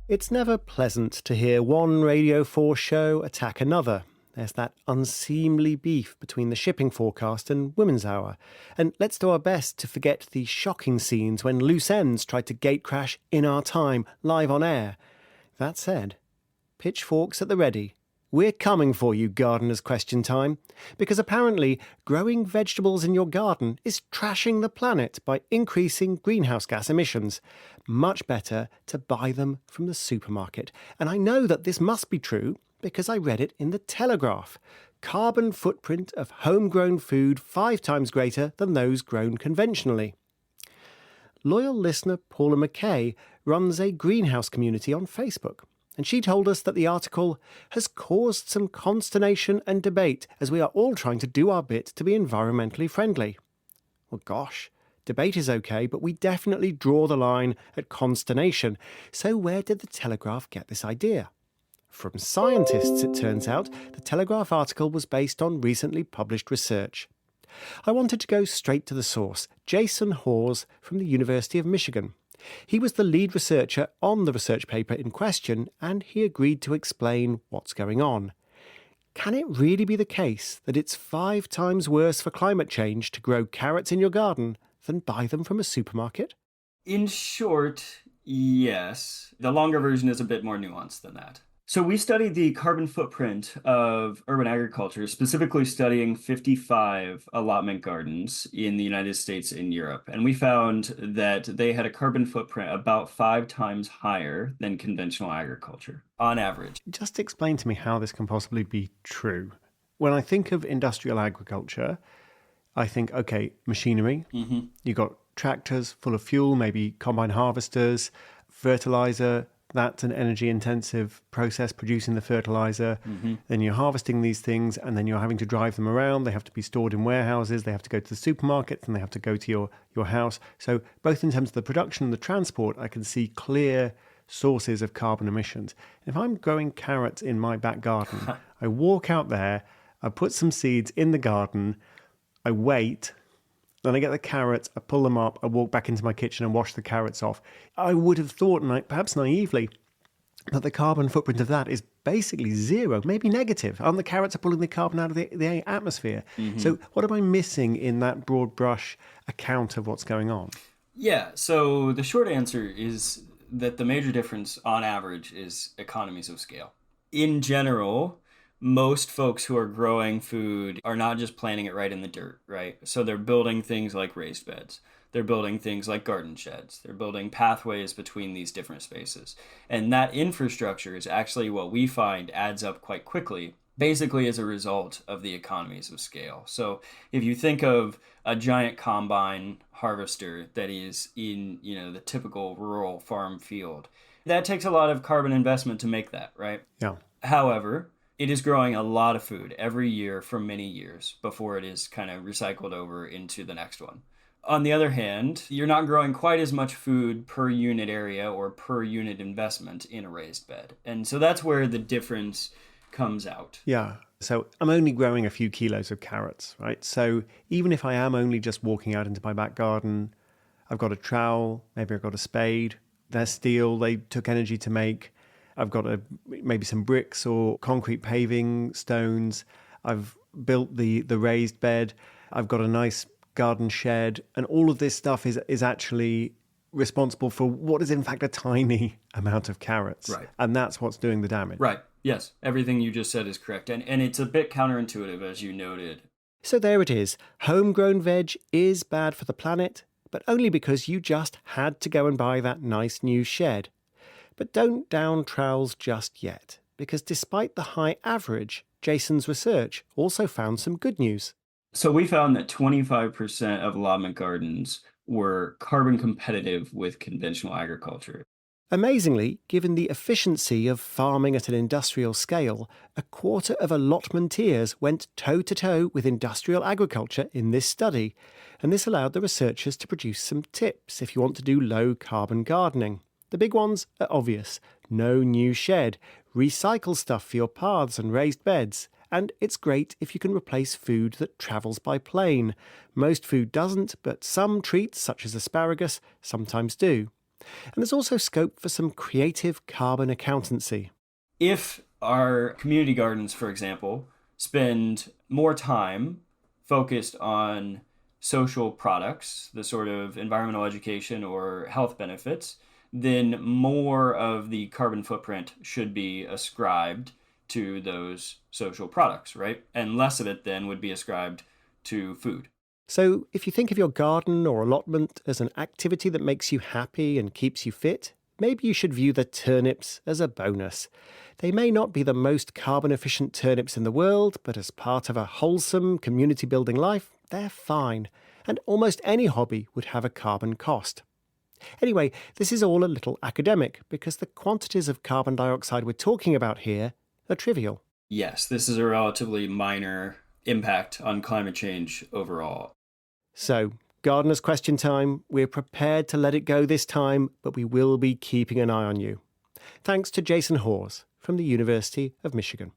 It's never pleasant to hear one Radio 4 show attack another. There's that unseemly beef between the shipping forecast and Women's Hour. And let's do our best to forget the shocking scenes when loose ends tried to gate crash in our time, live on air. That said, pitchforks at the ready. We're coming for you, Gardener's Question Time, because apparently growing vegetables in your garden is trashing the planet by increasing greenhouse gas emissions. Much better to buy them from the supermarket. And I know that this must be true because I read it in the Telegraph. Carbon footprint of homegrown food 5 times greater than those grown conventionally. Loyal listener Paula McKay runs a greenhouse community on Facebook. And she told us that the article has caused some consternation and debate as we are all trying to do our bit to be environmentally friendly. Well, gosh, debate is okay, but we definitely draw the line at consternation. So where did the Telegraph get this idea? From scientists, it turns out. The Telegraph article was based on recently published research. I wanted to go straight to the source, Jason Hawes from the University of Michigan. He was the lead researcher on the research paper in question, and he agreed to explain what's going on. Can it really be the case that it's 5 times worse for climate change to grow carrots in your garden than buy them from a supermarket? In short, yes. The longer version is a bit more nuanced than that. So we studied the carbon footprint of urban agriculture, specifically studying 55 allotment gardens in the United States and Europe. And we found that they had a carbon footprint about 5 times higher than conventional agriculture, on average. Just explain to me how this can possibly be true. When I think of industrial agriculture, I think, okay, machinery. Mm-hmm. You've got tractors full of fuel, maybe combine harvesters, fertilizer. That's an energy-intensive process, producing the fertilizer. Mm-hmm. Then you're harvesting these things, and then you're having to drive them around. They have to be stored in warehouses. They have to go to the supermarkets, and they have to go to your house. So both in terms of the production and the transport, I can see clear sources of carbon emissions. If I'm growing carrots in my back garden, I walk out there, I put some seeds in the garden, I wait. Then I get the carrots, I pull them up, I walk back into my kitchen and wash the carrots off. I would have thought, perhaps naively, that the carbon footprint of that is basically zero, maybe negative. And the carrots are pulling the carbon out of the atmosphere. Mm-hmm. So what am I missing in that broad brush account of what's going on? Yeah, so the short answer is that the major difference on average is economies of scale. In general, most folks who are growing food are not just planting it right in the dirt, right? So they're building things like raised beds. They're building things like garden sheds. They're building pathways between these different spaces. And that infrastructure is actually what we find adds up quite quickly, basically as a result of the economies of scale. So if you think of a giant combine harvester that is in, the typical rural farm field, that takes a lot of carbon investment to make that, right? Yeah. However, it is growing a lot of food every year for many years before it is kind of recycled over into the next one. On the other hand, you're not growing quite as much food per unit area or per unit investment in a raised bed. And so that's where the difference comes out. Yeah. So I'm only growing a few kilos of carrots, right? So even if I am only just walking out into my back garden, I've got a trowel, maybe I've got a spade. They're steel, they took energy to make. I've got maybe some bricks or concrete paving stones. I've built the raised bed. I've got a nice garden shed. And all of this stuff is actually responsible for what is in fact a tiny amount of carrots. Right. And that's what's doing the damage. Right. Yes. Everything you just said is correct. And it's a bit counterintuitive, as you noted. So there it is. Homegrown veg is bad for the planet, but only because you just had to go and buy that nice new shed. But don't down trowels just yet, because despite the high average, Jason's research also found some good news. So we found that 25% of allotment gardens were carbon competitive with conventional agriculture. Amazingly, given the efficiency of farming at an industrial scale, a quarter of allotmenteers went toe-to-toe with industrial agriculture in this study, and this allowed the researchers to produce some tips if you want to do low-carbon gardening. The big ones are obvious. No new shed, recycle stuff for your paths and raised beds, and it's great if you can replace food that travels by plane. Most food doesn't, but some treats, such as asparagus, sometimes do. And there's also scope for some creative carbon accountancy. If our community gardens, for example, spend more time focused on social products, the sort of environmental education or health benefits, then more of the carbon footprint should be ascribed to those social products, right? And less of it then would be ascribed to food. So if you think of your garden or allotment as an activity that makes you happy and keeps you fit, maybe you should view the turnips as a bonus. They may not be the most carbon efficient turnips in the world, but as part of a wholesome community building life, they're fine. And almost any hobby would have a carbon cost. Anyway, this is all a little academic because the quantities of carbon dioxide we're talking about here are trivial. Yes, this is a relatively minor impact on climate change overall. So, gardener's question time. We're prepared to let it go this time, but we will be keeping an eye on you. Thanks to Jason Hawes from the University of Michigan.